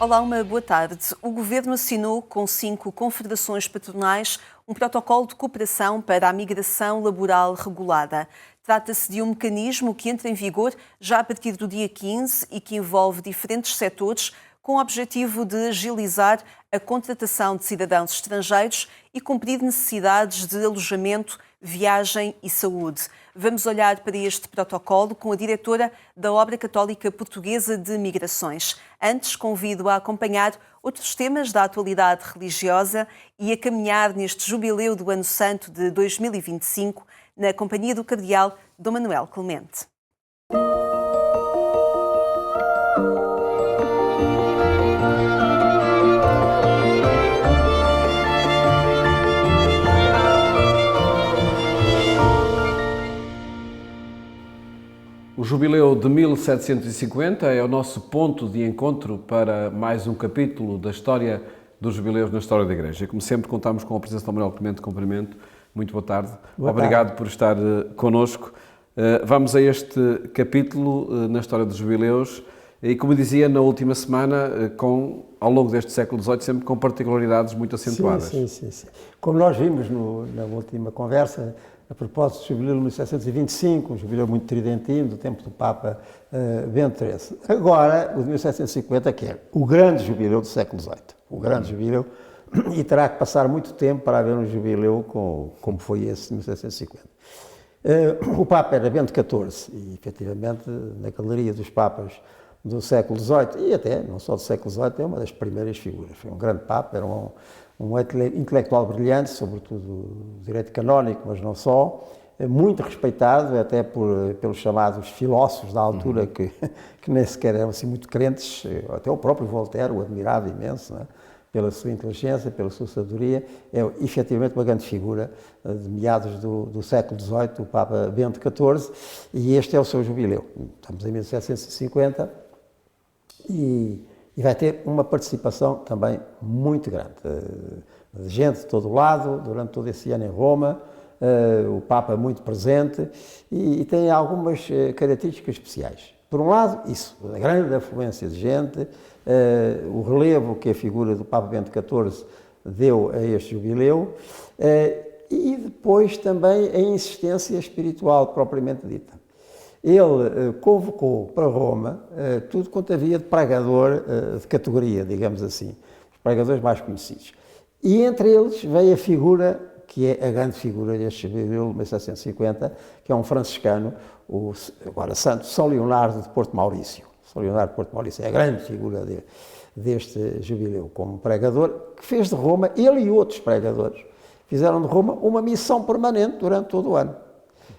Olá, uma boa tarde. O Governo assinou com 5 confederações patronais um protocolo de cooperação para a migração laboral regulada. Trata-se de um mecanismo que entra em vigor já a partir do dia 15 e que envolve diferentes setores com o objetivo de agilizar a contratação de cidadãos estrangeiros e cumprir necessidades de alojamento, viagem e saúde. Vamos olhar para este protocolo com a diretora da Obra Católica Portuguesa de Migrações. Antes, convido a acompanhar outros temas da atualidade religiosa e a caminhar neste jubileu do Ano Santo de 2025 na companhia do Cardeal Dom Manuel Clemente. O Jubileu de 1750 é o nosso ponto de encontro para mais um capítulo da história dos jubileus na história da Igreja. E como sempre, contamos com a presença de Dom Manuel Clemente. Cumprimento. Muito boa tarde. Obrigado por estar connosco. Vamos a este capítulo na história dos jubileus e, como dizia, na última semana, ao longo deste século XVIII, sempre com particularidades muito acentuadas. Sim. Como nós vimos na última conversa, a propósito do jubileu de 1725, um jubileu muito tridentino, do tempo do Papa Bento XIII. Agora, o de 1750, que é o grande jubileu do século XVIII. O grande jubileu, e terá que passar muito tempo para haver um jubileu como foi esse de 1750. O Papa era Bento XIV, e efetivamente, na galeria dos Papas do século XVIII, e até, não só do século XVIII, é uma das primeiras figuras. Foi um grande Papa, era um intelectual brilhante, sobretudo do direito canónico, mas não só, muito respeitado até pelos chamados filósofos da altura, que nem sequer eram assim muito crentes, até o próprio Voltaire o admirava imenso, não é? Pela sua inteligência, pela sua sabedoria. É efetivamente uma grande figura de meados do século XVIII, o Papa Bento XIV, e este é o seu jubileu. Estamos em 1750 e vai ter uma participação também muito grande, de gente de todo o lado, durante todo esse ano em Roma, o Papa muito presente e tem algumas características especiais. Por um lado, isso, a grande afluência de gente, o relevo que a figura do Papa Bento XIV deu a este jubileu e depois também a insistência espiritual propriamente dita. Ele convocou para Roma tudo quanto havia de pregador de categoria, digamos assim, os pregadores mais conhecidos. E entre eles veio a figura, que é a grande figura deste jubileu de 1750, que é um franciscano, agora santo, São Leonardo de Porto Maurício. São Leonardo de Porto Maurício é a grande figura deste jubileu, como pregador, que fez de Roma, ele e outros pregadores, fizeram de Roma uma missão permanente durante todo o ano.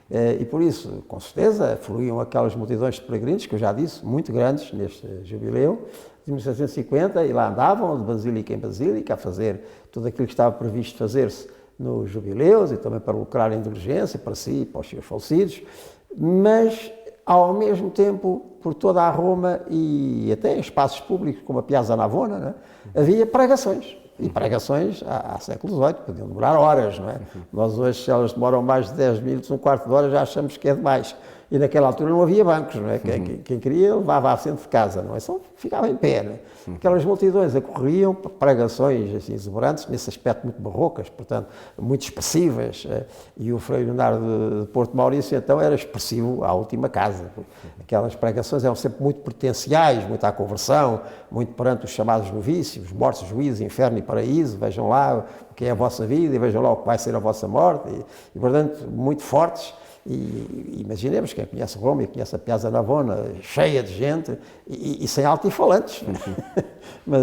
E por isso, com certeza, fluíam aquelas multidões de peregrinos, que eu já disse, muito grandes neste jubileu, de 1750, e lá andavam de basílica em basílica a fazer tudo aquilo que estava previsto fazer-se nos jubileus e também para lucrar em diligência para si e para os seus falecidos, mas ao mesmo tempo, por toda a Roma e até em espaços públicos como a Piazza Navona, né, havia pregações. E pregações há século XVIII podiam demorar horas, não é? Nós hoje, se elas demoram mais de 10 minutos, um quarto de hora, já achamos que é demais. E naquela altura não havia bancos, não é? Quem queria levava à centro de casa, não é? Só ficava em pé, não é? Aquelas multidões acorriam, pregações assim exuberantes, nesse aspecto muito barrocas, portanto, muito expressivas. E o Frei Leonardo de Porto Maurício, então, era expressivo à última casa. Aquelas pregações eram sempre muito pretenciais, muito à conversão, muito perante os chamados novícios, mortos, juízes, inferno e paraíso, vejam lá o que é a vossa vida e vejam lá o que vai ser a vossa morte, e portanto, muito fortes. E imaginemos, quem conhece Roma e conhece a Piazza Navona, cheia de gente e sem altifalantes. Mas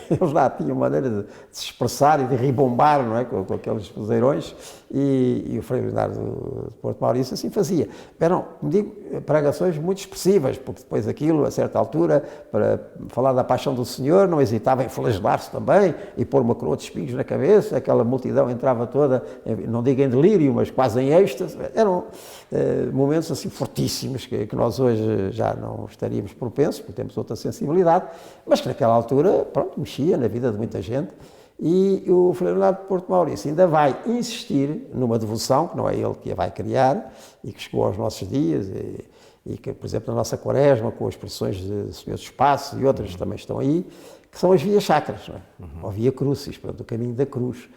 eles lá tinham maneira de se expressar e de ribombar, não é? Com aqueles vozeirões, e o Frei Leonardo de Porto Maurício assim fazia. Eram, como digo, pregações muito expressivas, porque depois aquilo, a certa altura, para falar da paixão do Senhor, não hesitava em flagelar-se também e pôr uma coroa de espinhos na cabeça, aquela multidão entrava toda, não digo em delírio, mas quase em êxtase. Eram momentos assim fortíssimos que nós hoje já não estaríamos propensos, porque temos outra sensibilidade, mas que naquela altura, pronto, mexia na vida de muita gente. E o Frei Leonardo de Porto Maurício ainda vai insistir numa devoção, que não é ele que a vai criar, e que chegou aos nossos dias, e que, por exemplo, na nossa Quaresma, com as expressões de Senhor do Espaço e outras também estão aí, que são as vias sacras, não é? Ou via crucis, portanto, o caminho da cruz.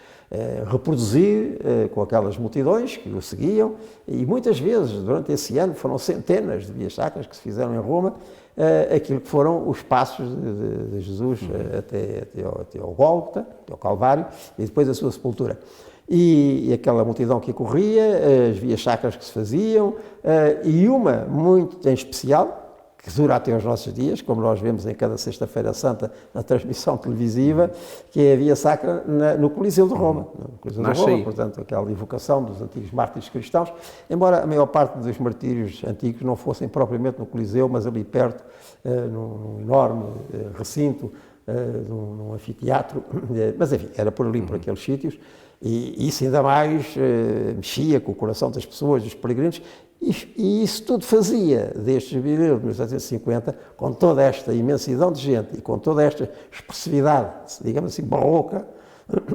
Reproduzir com aquelas multidões que o seguiam, e muitas vezes, durante esse ano, foram centenas de vias sacras que se fizeram em Roma, aquilo que foram os passos de Jesus até ao Gólgota, até ao Calvário, e depois a sua sepultura. E aquela multidão que corria, as vias sacras que se faziam, e uma muito em especial, que dura até aos nossos dias, como nós vemos em cada Sexta-feira Santa na transmissão televisiva, que é a Via Sacra no Coliseu de Roma. No Coliseu de Roma, portanto, aquela evocação dos antigos mártires cristãos, embora a maior parte dos martírios antigos não fossem propriamente no Coliseu, mas ali perto, num enorme recinto, num anfiteatro, mas enfim, era por ali, por aqueles sítios, e isso ainda mais mexia com o coração das pessoas, dos peregrinos, e isso tudo fazia deste jubileu de 1750, com toda esta imensidão de gente e com toda esta expressividade, digamos assim, barroca,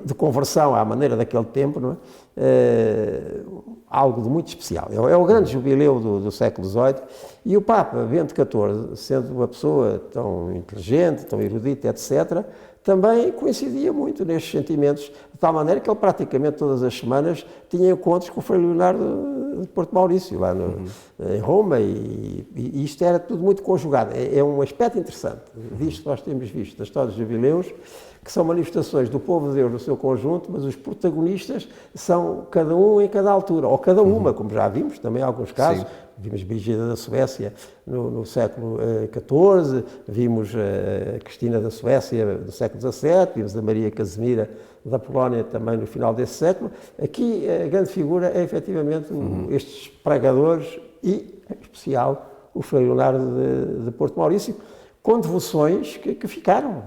de conversão à maneira daquele tempo, não é? Algo de muito especial. É o grande jubileu do século XVIII, e o Papa Bento XIV, sendo uma pessoa tão inteligente, tão erudita, etc., também coincidia muito nestes sentimentos, de tal maneira que ele praticamente todas as semanas tinha encontros com o Frei Leonardo de Porto Maurício, lá em Roma, e isto era tudo muito conjugado. É um aspecto interessante disto que nós temos visto, da história dos jubileus, que são manifestações do povo de Deus no seu conjunto, mas os protagonistas são cada um em cada altura, ou cada uma, como já vimos também em alguns casos. Sim. Vimos Brígida da Suécia no século XIV, vimos a Cristina da Suécia do século XVII, vimos a Maria Casimira da Polónia também no final desse século. Aqui a grande figura é efetivamente estes pregadores e, em especial, o Frei Leonardo de Porto Maurício, com devoções que ficaram.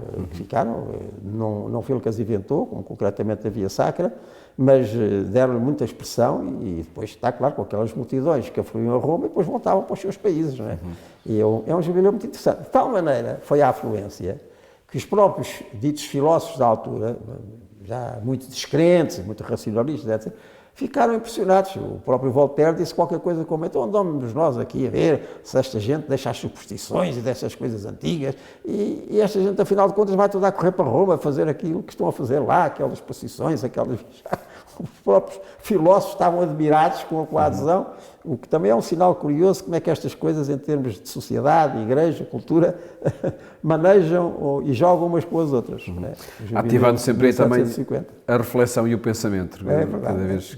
Não foi ele que as inventou, como concretamente a Via Sacra, mas deram-lhe muita expressão, e depois está claro com aquelas multidões que afluíam a Roma e depois voltavam para os seus países, não é? E é um jubileu muito interessante. De tal maneira foi a afluência que os próprios ditos filósofos da altura, já muito descrentes, muito racionalistas, etc., ficaram impressionados. O próprio Voltaire disse qualquer coisa como: então andamos nós aqui a ver se esta gente deixa as superstições e dessas coisas antigas, e esta gente, afinal de contas, vai toda a correr para Roma a fazer aquilo que estão a fazer lá, aquelas procissões, aquelas... Os próprios filósofos estavam admirados com a adesão, o que também é um sinal curioso como é que estas coisas, em termos de sociedade, igreja, cultura, manejam e jogam umas com as outras. Ativando sempre aí também a reflexão e o pensamento,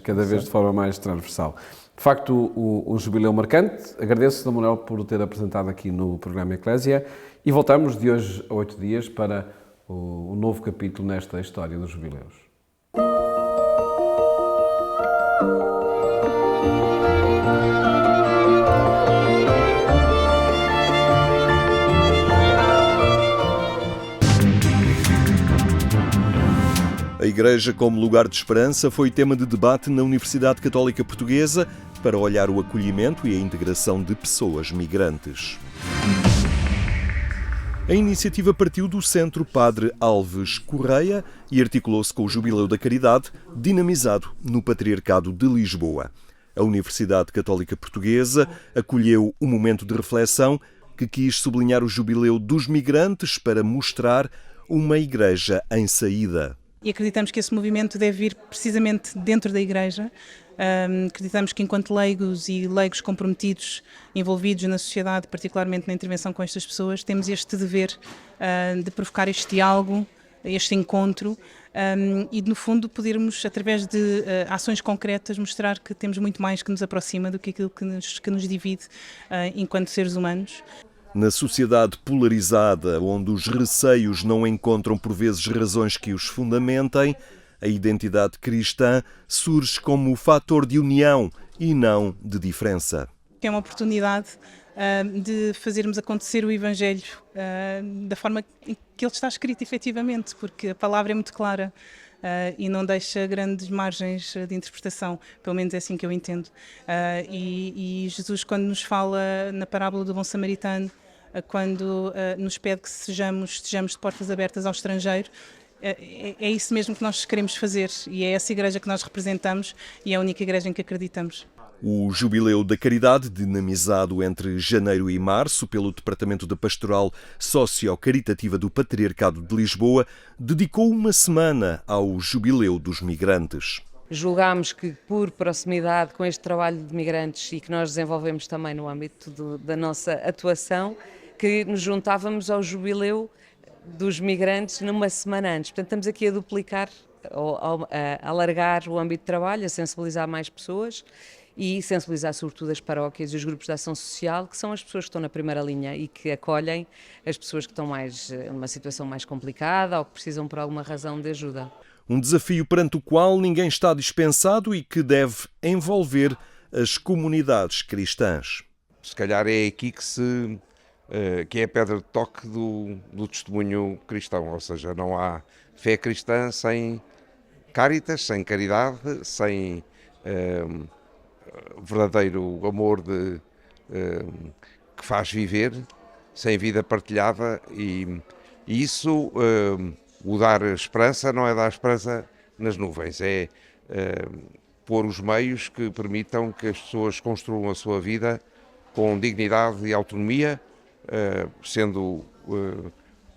cada vez de forma mais transversal. De facto, um jubileu marcante. Agradeço, D. Manuel, por o ter apresentado aqui no programa Eclésia, e voltamos de hoje a 8 dias para o novo capítulo nesta história dos jubileus. A Igreja como lugar de esperança foi tema de debate na Universidade Católica Portuguesa para olhar o acolhimento e a integração de pessoas migrantes. A iniciativa partiu do Centro Padre Alves Correia e articulou-se com o Jubileu da Caridade, dinamizado no Patriarcado de Lisboa. A Universidade Católica Portuguesa acolheu um momento de reflexão que quis sublinhar o Jubileu dos Migrantes para mostrar uma Igreja em saída. E acreditamos que esse movimento deve vir precisamente dentro da Igreja. Acreditamos que, enquanto leigos e leigos comprometidos, envolvidos na sociedade, particularmente na intervenção com estas pessoas, temos este dever de provocar este diálogo, este encontro, e no fundo podermos, através de ações concretas, mostrar que temos muito mais que nos aproxima do que aquilo que nos divide enquanto seres humanos. Na sociedade polarizada, onde os receios não encontram por vezes razões que os fundamentem, a identidade cristã surge como fator de união e não de diferença. É uma oportunidade de fazermos acontecer o Evangelho da forma que ele está escrito efetivamente, porque a palavra é muito clara e não deixa grandes margens de interpretação, pelo menos é assim que eu entendo. E Jesus, quando nos fala na parábola do bom samaritano, quando nos pede que sejamos de portas abertas ao estrangeiro, é isso mesmo que nós queremos fazer, e é essa igreja que nós representamos e é a única igreja em que acreditamos. O Jubileu da Caridade, dinamizado entre janeiro e março pelo Departamento da Pastoral Socio-Caritativa do Patriarcado de Lisboa, dedicou uma semana ao Jubileu dos Migrantes. Julgámos que, por proximidade com este trabalho de migrantes e que nós desenvolvemos também no âmbito da nossa atuação, que nos juntávamos ao Jubileu dos Migrantes numa semana antes. Portanto, estamos aqui a duplicar, a alargar o âmbito de trabalho, a sensibilizar mais pessoas e sensibilizar sobretudo as paróquias e os grupos de ação social, que são as pessoas que estão na primeira linha e que acolhem as pessoas que estão numa situação mais complicada ou que precisam por alguma razão de ajuda. Um desafio perante o qual ninguém está dispensado e que deve envolver as comunidades cristãs. Se calhar é aqui que é a pedra de toque do testemunho cristão, ou seja, não há fé cristã sem caritas, sem caridade, sem verdadeiro amor que faz viver, sem vida partilhada e isso, o dar esperança não é dar esperança nas nuvens, é pôr os meios que permitam que as pessoas construam a sua vida com dignidade e autonomia, sendo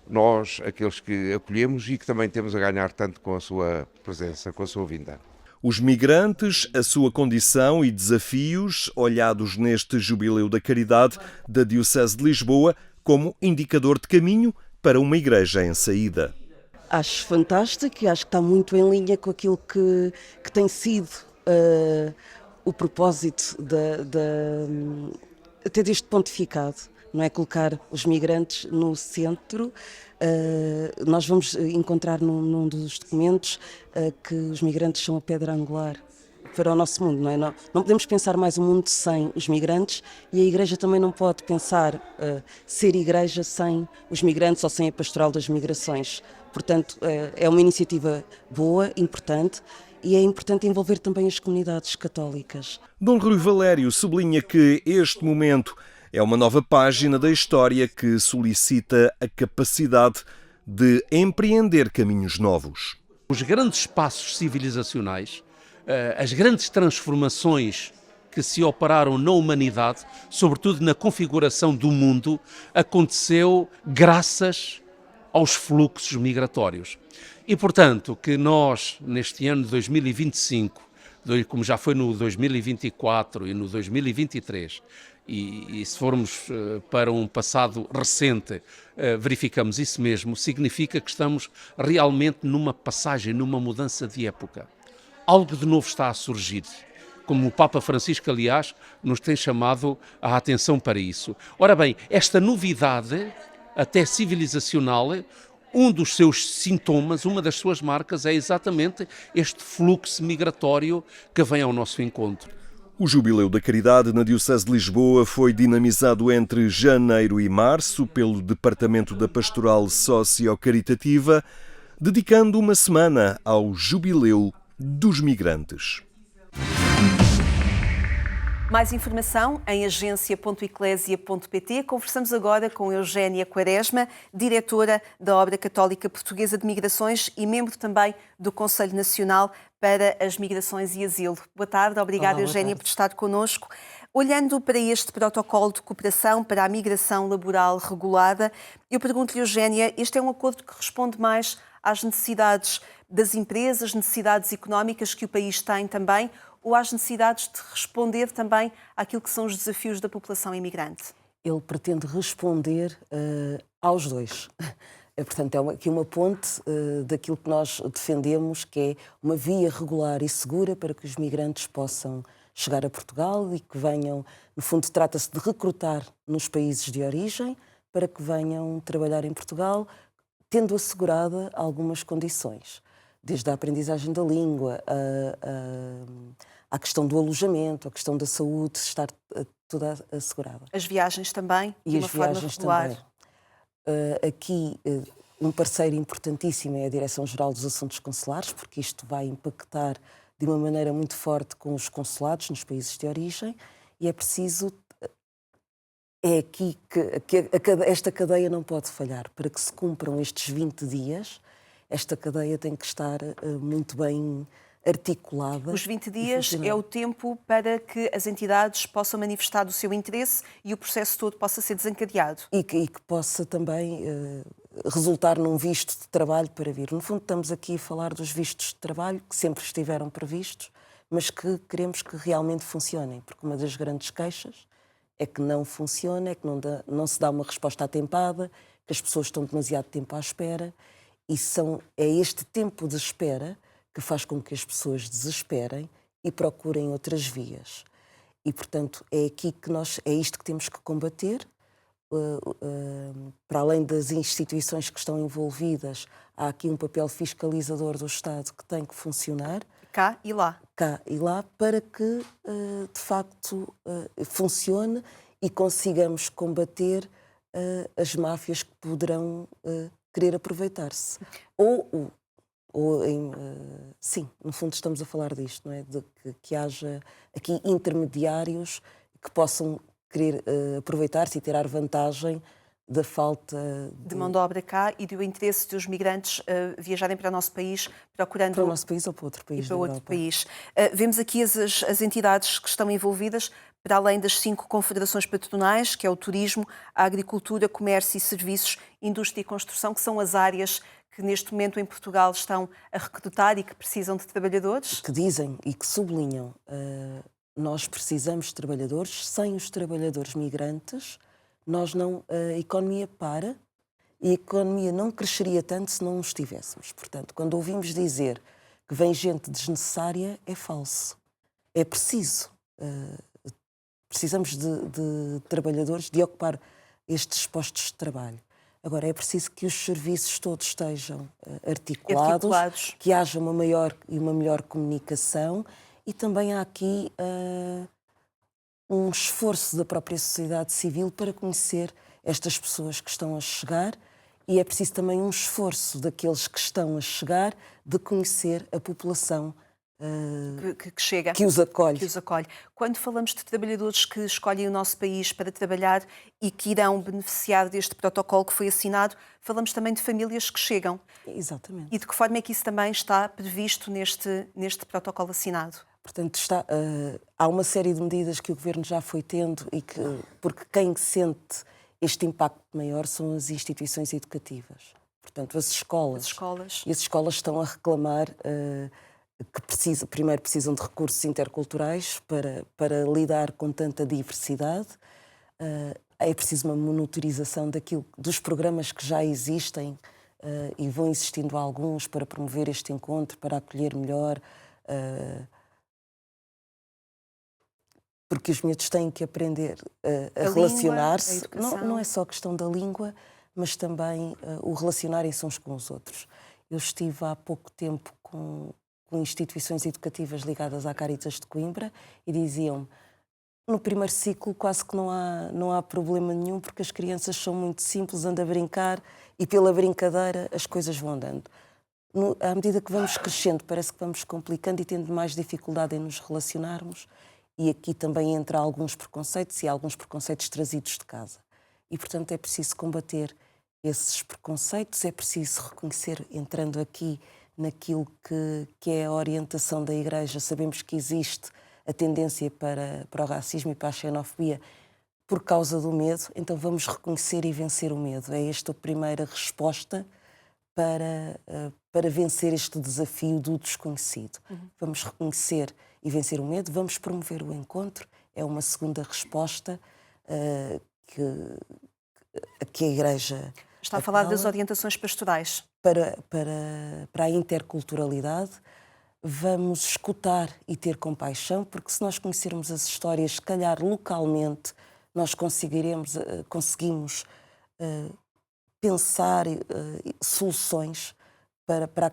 nós aqueles que acolhemos e que também temos a ganhar tanto com a sua presença, com a sua vinda. Os migrantes, a sua condição e desafios, olhados neste Jubileu da Caridade da Diocese de Lisboa como indicador de caminho para uma igreja em saída. Acho fantástico e acho que está muito em linha com aquilo que tem sido o propósito até deste pontificado, não é? Colocar os migrantes no centro. Nós vamos encontrar num dos documentos que os migrantes são a pedra angular para o nosso mundo, não é? Não podemos pensar mais um mundo sem os migrantes e a Igreja também não pode pensar ser Igreja sem os migrantes ou sem a pastoral das migrações. Portanto, é uma iniciativa boa, importante, e é importante envolver também as comunidades católicas. Dom Rui Valério sublinha que este momento é uma nova página da história que solicita a capacidade de empreender caminhos novos. Os grandes passos civilizacionais, as grandes transformações que se operaram na humanidade, sobretudo na configuração do mundo, aconteceu graças aos fluxos migratórios. E, portanto, que nós, neste ano de 2025, como já foi no 2024 e no 2023, e se formos para um passado recente, verificamos isso mesmo, significa que estamos realmente numa passagem, numa mudança de época. Algo de novo está a surgir, como o Papa Francisco, aliás, nos tem chamado a atenção para isso. Ora bem, esta novidade, até civilizacional, um dos seus sintomas, uma das suas marcas é exatamente este fluxo migratório que vem ao nosso encontro. O Jubileu da Caridade na Diocese de Lisboa foi dinamizado entre janeiro e março pelo Departamento da Pastoral Socio-Caritativa, dedicando uma semana ao Jubileu dos Migrantes. Mais informação em agência.eclésia.pt. Conversamos agora com Eugénia Quaresma, diretora da Obra Católica Portuguesa de Migrações e membro também do Conselho Nacional para as Migrações e Asilo. Boa tarde, obrigada. Olá, Eugénia, por estar connosco. Olhando para este protocolo de cooperação para a migração laboral regulada, eu pergunto-lhe, Eugénia, este é um acordo que responde mais às necessidades das empresas, necessidades económicas que o país tem também, ou às necessidades de responder também àquilo que são os desafios da população imigrante? Ele pretende responder aos dois. Portanto, é aqui uma ponte daquilo que nós defendemos, que é uma via regular e segura para que os migrantes possam chegar a Portugal e que venham, no fundo, trata-se de recrutar nos países de origem para que venham trabalhar em Portugal, tendo assegurada algumas condições, desde a aprendizagem da língua, a questão do alojamento, a questão da saúde, estar toda assegurada. As viagens também, e de as uma forma viagens regular. Também. Aqui, um parceiro importantíssimo é a Direção-Geral dos Assuntos Consulares, porque isto vai impactar de uma maneira muito forte com os consulados nos países de origem, e é preciso... É aqui que esta cadeia não pode falhar. Para que se cumpram estes 20 dias, esta cadeia tem que estar muito bem articulada. Os 20 dias é o tempo para que as entidades possam manifestar o seu interesse e o processo todo possa ser desencadeado. E que possa também resultar num visto de trabalho para vir. No fundo, estamos aqui a falar dos vistos de trabalho que sempre estiveram previstos, mas que queremos que realmente funcionem, porque uma das grandes queixas é que não funciona, é que não se dá uma resposta atempada, que as pessoas estão demasiado tempo à espera, e é este tempo de espera que faz com que as pessoas desesperem e procurem outras vias. E, portanto, é isto que temos que combater. Para além das instituições que estão envolvidas, há aqui um papel fiscalizador do Estado que tem que funcionar. Cá e lá. Cá e lá, para que, de facto, funcione e consigamos combater as máfias que poderão querer aproveitar-se. Sim, no fundo estamos a falar disto, não é? De que haja aqui intermediários que possam querer aproveitar-se e tirar vantagem da falta de mão de obra cá e do interesse dos migrantes viajarem para o nosso país procurando... Para o nosso país ou para outro país e para outro país. Vemos aqui as entidades que estão envolvidas, para além das 5 confederações patronais, que é o turismo, a agricultura, comércio e serviços, indústria e construção, que são as áreas que neste momento em Portugal estão a recrutar e que precisam de trabalhadores. Que dizem e que sublinham, nós precisamos de trabalhadores, sem os trabalhadores migrantes, a economia para e a economia não cresceria tanto se não os tivéssemos. Portanto, quando ouvimos dizer que vem gente desnecessária, é falso. É preciso. Precisamos de trabalhadores, de ocupar estes postos de trabalho. Agora, é preciso que os serviços todos estejam articulados, que haja uma melhor comunicação e também há aqui um esforço da própria sociedade civil para conhecer estas pessoas que estão a chegar e é preciso também um esforço daqueles que estão a chegar de conhecer a população que chega, que os acolhe. Quando falamos de trabalhadores que escolhem o nosso país para trabalhar e que irão beneficiar deste protocolo que foi assinado, falamos também de famílias que chegam. Exatamente. E de que forma é que isso também está previsto neste protocolo assinado? Portanto, há uma série de medidas que o Governo já foi tendo porque quem sente este impacto maior são as instituições educativas. Portanto, as escolas. E as escolas estão a reclamar que primeiro precisam de recursos interculturais para lidar com tanta diversidade. É preciso uma monitorização dos programas que já existem e vão existindo alguns para promover este encontro, para acolher melhor. Porque os miúdos têm que aprender a relacionar-se. Não é só questão da língua, mas também o relacionarem-se uns com os outros. Eu estive há pouco tempo com instituições educativas ligadas à Caritas de Coimbra e diziam-me no primeiro ciclo quase que não há problema nenhum porque as crianças são muito simples, andam a brincar e pela brincadeira as coisas vão andando. À medida que vamos crescendo parece que vamos complicando e tendo mais dificuldade em nos relacionarmos e aqui também entra alguns preconceitos e alguns preconceitos trazidos de casa. E, portanto, é preciso combater esses preconceitos, é preciso reconhecer, entrando aqui naquilo que é a orientação da Igreja, sabemos que existe a tendência para o racismo e para a xenofobia por causa do medo, então vamos reconhecer e vencer o medo. É esta a primeira resposta para vencer este desafio do desconhecido. Vamos reconhecer e vencer o medo, vamos promover o encontro, é uma segunda resposta que a Igreja... Está a falar das orientações pastorais. Para a interculturalidade, vamos escutar e ter compaixão, porque se nós conhecermos as histórias, se calhar localmente, nós conseguimos pensar soluções para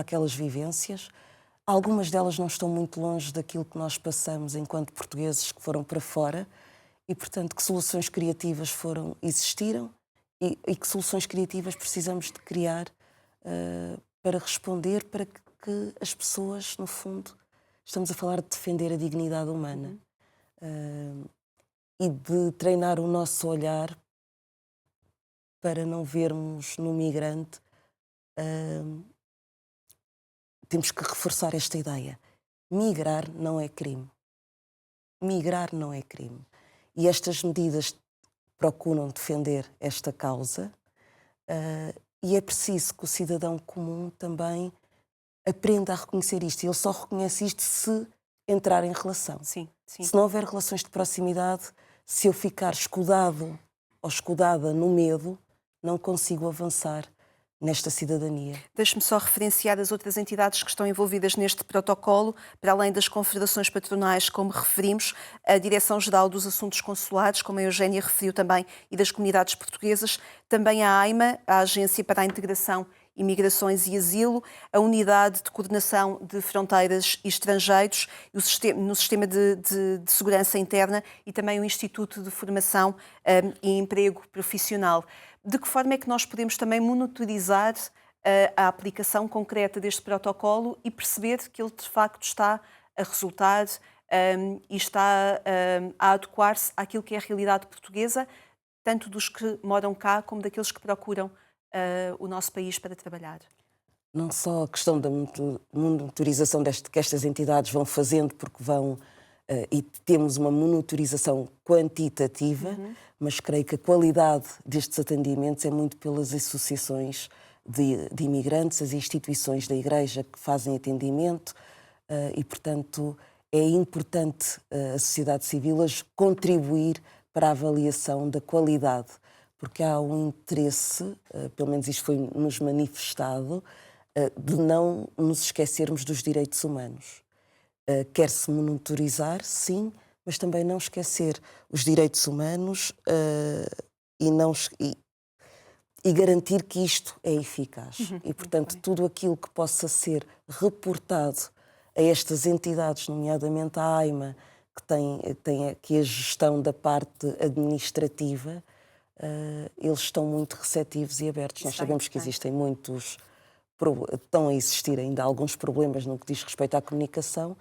aquelas vivências. Algumas delas não estão muito longe daquilo que nós passamos enquanto portugueses que foram para fora e, portanto, que soluções criativas existiram e que soluções criativas precisamos de criar para responder, para que as pessoas, no fundo, estamos a falar de defender a dignidade humana e de treinar o nosso olhar para não vermos no migrante temos que reforçar esta ideia. Migrar não é crime. Migrar não é crime. E estas medidas procuram defender esta causa, e é preciso que o cidadão comum também aprenda a reconhecer isto. E ele só reconhece isto se entrar em relação. Sim, sim. Se não houver relações de proximidade, se eu ficar escudado ou escudada no medo, não consigo avançar nesta cidadania. Deixe-me só referenciar as outras entidades que estão envolvidas neste protocolo, para além das confederações patronais, como referimos, a Direção-Geral dos Assuntos Consulares, como a Eugénia referiu também, e das comunidades portuguesas, também a AIMA, a Agência para a Integração, Imigrações e Asilo, a Unidade de Coordenação de Fronteiras e Estrangeiros, no Sistema de Segurança Interna e também o Instituto de Formação e Emprego Profissional. De que forma é que nós podemos também monitorizar a aplicação concreta deste protocolo e perceber que ele de facto está a resultar e está a adequar-se àquilo que é a realidade portuguesa, tanto dos que moram cá como daqueles que procuram o nosso país para trabalhar? Não só a questão da monitorização que estas entidades vão fazendo, porque vão e temos uma monitorização quantitativa, mas creio que a qualidade destes atendimentos é muito pelas associações de imigrantes, as instituições da Igreja que fazem atendimento e, portanto, é importante a sociedade civil contribuir para a avaliação da qualidade, porque há um interesse, pelo menos isto foi-nos manifestado, de não nos esquecermos dos direitos humanos. Quer-se monitorizar, sim, mas também não esquecer os direitos humanos e garantir que isto é eficaz. E, portanto, tudo aquilo que possa ser reportado a estas entidades, nomeadamente à AIMA, que tem aqui a gestão da parte administrativa, eles estão muito receptivos e abertos. Nós sabemos que existem estão a existir ainda alguns problemas no que diz respeito à comunicação,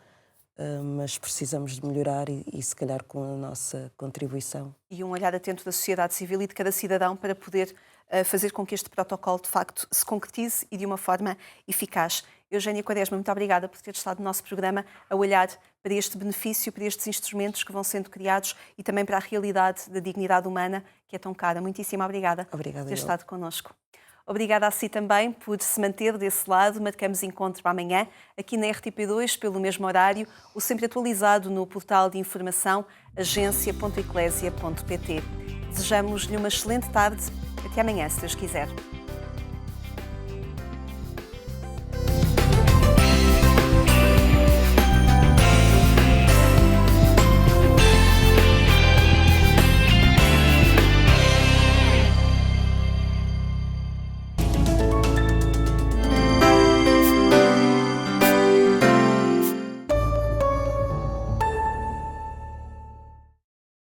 mas precisamos de melhorar e se calhar com a nossa contribuição. E um olhar atento da sociedade civil e de cada cidadão para poder fazer com que este protocolo de facto se concretize e de uma forma eficaz. Eugénia Quaresma, muito obrigada por ter estado no nosso programa a olhar para este benefício, para estes instrumentos que vão sendo criados e também para a realidade da dignidade humana que é tão cara. Muitíssimo obrigada por ter estado connosco. Obrigada a si também por se manter desse lado. Marcamos encontro amanhã, aqui na RTP2, pelo mesmo horário, o sempre atualizado no portal de informação agência.eclésia.pt. Desejamos-lhe uma excelente tarde. Até amanhã, se Deus quiser.